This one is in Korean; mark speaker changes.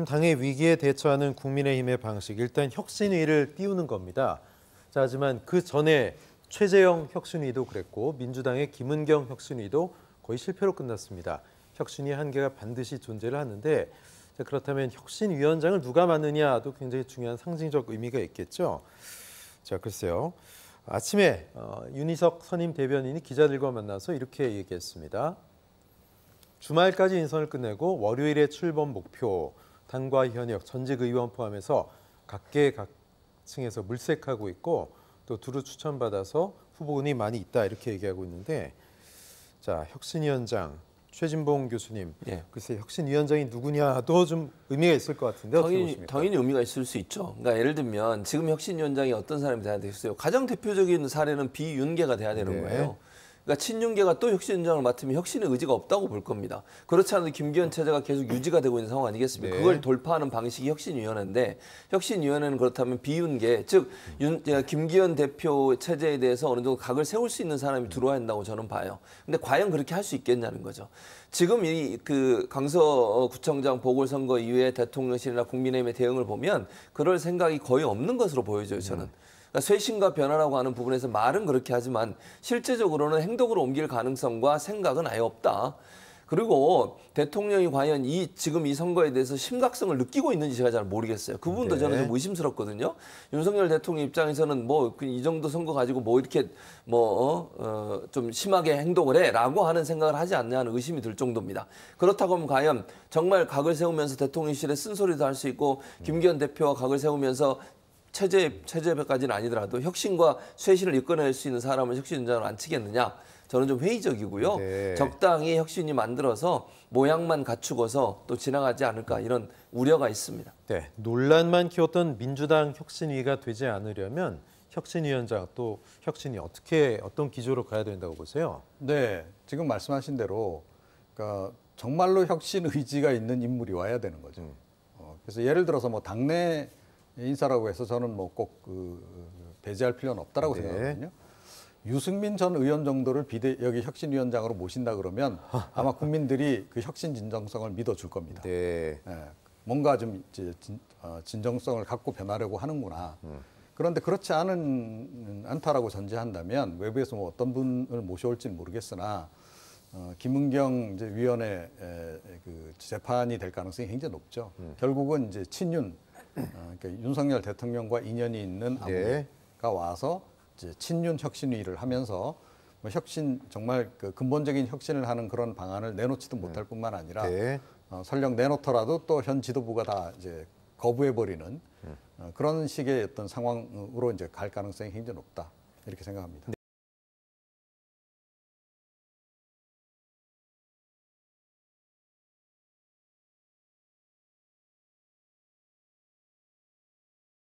Speaker 1: 당의 위기에 대처하는 국민의힘의 방식, 일단 혁신위를 띄우는 겁니다. 자, 하지만 그 전에 최재형 혁신위도 그랬고 민주당의 김은경 혁신위도 거의 실패로 끝났습니다. 혁신위 한계가 반드시 존재를 하는데, 자, 그렇다면 혁신위원장을 누가 맡느냐도 굉장히 중요한 상징적 의미가 있겠죠. 자, 글쎄요. 아침에 윤희석 선임 대변인이 기자들과 만나서 이렇게 얘기했습니다. 주말까지 인선을 끝내고 월요일에 출범 목표, 당과 현역, 전직 의원 포함해서 각계각층에서 물색하고 있고 또 두루 추천받아서 후보군이 많이 있다 이렇게 얘기하고 있는데, 자, 혁신위원장 최진봉 교수님, 글쎄 혁신위원장이 누구냐도 좀 의미가 있을 것 같은데 어떻게 보십니까?
Speaker 2: 당연히 의미가 있을 수 있죠. 그러니까 예를 들면 지금 혁신위원장이 어떤 사람이 돼야 되겠어요? 가장 대표적인 사례는 비윤계가 돼야 되는 거예요. 그러니까 친윤계가 또 혁신위원장을 맡으면 혁신의 의지가 없다고 볼 겁니다. 그렇지 않아도 김기현 체제가 계속 유지가 되고 있는 상황 아니겠습니까? 그걸 돌파하는 방식이 혁신위원회인데, 혁신위원회는 그렇다면 비윤계, 즉 김기현 대표 체제에 대해서 어느 정도 각을 세울 수 있는 사람이 들어와야 한다고 저는 봐요. 근데 과연 그렇게 할 수 있겠냐는 거죠. 지금 이 강서구청장 보궐선거 이후에 대통령실이나 국민의힘의 대응을 보면 그럴 생각이 거의 없는 것으로 보여져요, 저는. 그러니까 쇄신과 변화라고 하는 부분에서 말은 그렇게 하지만 실제적으로는 행동으로 옮길 가능성과 생각은 아예 없다. 그리고 대통령이 과연 지금 이 선거에 대해서 심각성을 느끼고 있는지 제가 잘 모르겠어요. 그 부분도 저는 좀 의심스럽거든요. 윤석열 대통령 입장에서는 뭐 이 정도 선거 가지고 뭐 이렇게 좀 심하게 행동을 해라고 하는 생각을 하지 않냐 하는 의심이 들 정도입니다. 그렇다고 하면 과연 정말 각을 세우면서 대통령실에 쓴소리도 할 수 있고 김기현 대표와 각을 세우면서 체제까지는 아니더라도 혁신과 쇄신을 이끌어낼 수 있는 사람을 혁신위원장으로 앉히겠느냐? 저는 좀 회의적이고요. 적당히 혁신이 만들어서 모양만 갖추고서 또 지나가지 않을까 이런 우려가 있습니다.
Speaker 1: 네, 논란만 키웠던 민주당 혁신위가 되지 않으려면 혁신위원장 또 혁신이 어떤 기조로 가야 된다고 보세요?
Speaker 3: 네, 지금 말씀하신 대로 그러니까 정말로 혁신 의지가 있는 인물이 와야 되는 거죠. 그래서 예를 들어서 뭐 당내 인사라고 해서 저는 뭐 꼭 배제할 필요는 없다라고 생각하거든요. 유승민 전 의원 정도를 여기 혁신위원장으로 모신다 그러면 아마 국민들이 그 혁신 진정성을 믿어줄 겁니다. 뭔가 좀 진정성을 갖고 변하려고 하는구나. 그런데 그렇지 않다라고 전제한다면 외부에서 뭐 어떤 분을 모셔올지는 모르겠으나 김은경 이제 위원회 재판이 될 가능성이 굉장히 높죠. 결국은 이제 친윤, 그러니까 윤석열 대통령과 인연이 있는 아무가 와서 이제 친윤 혁신위를 하면서 뭐 혁신 정말 근본적인 혁신을 하는 그런 방안을 내놓지도 못할 뿐만 아니라 설령 내놓더라도 또 현 지도부가 다 이제 거부해버리는 그런 식의 어떤 상황으로 이제 갈 가능성이 굉장히 높다 이렇게 생각합니다.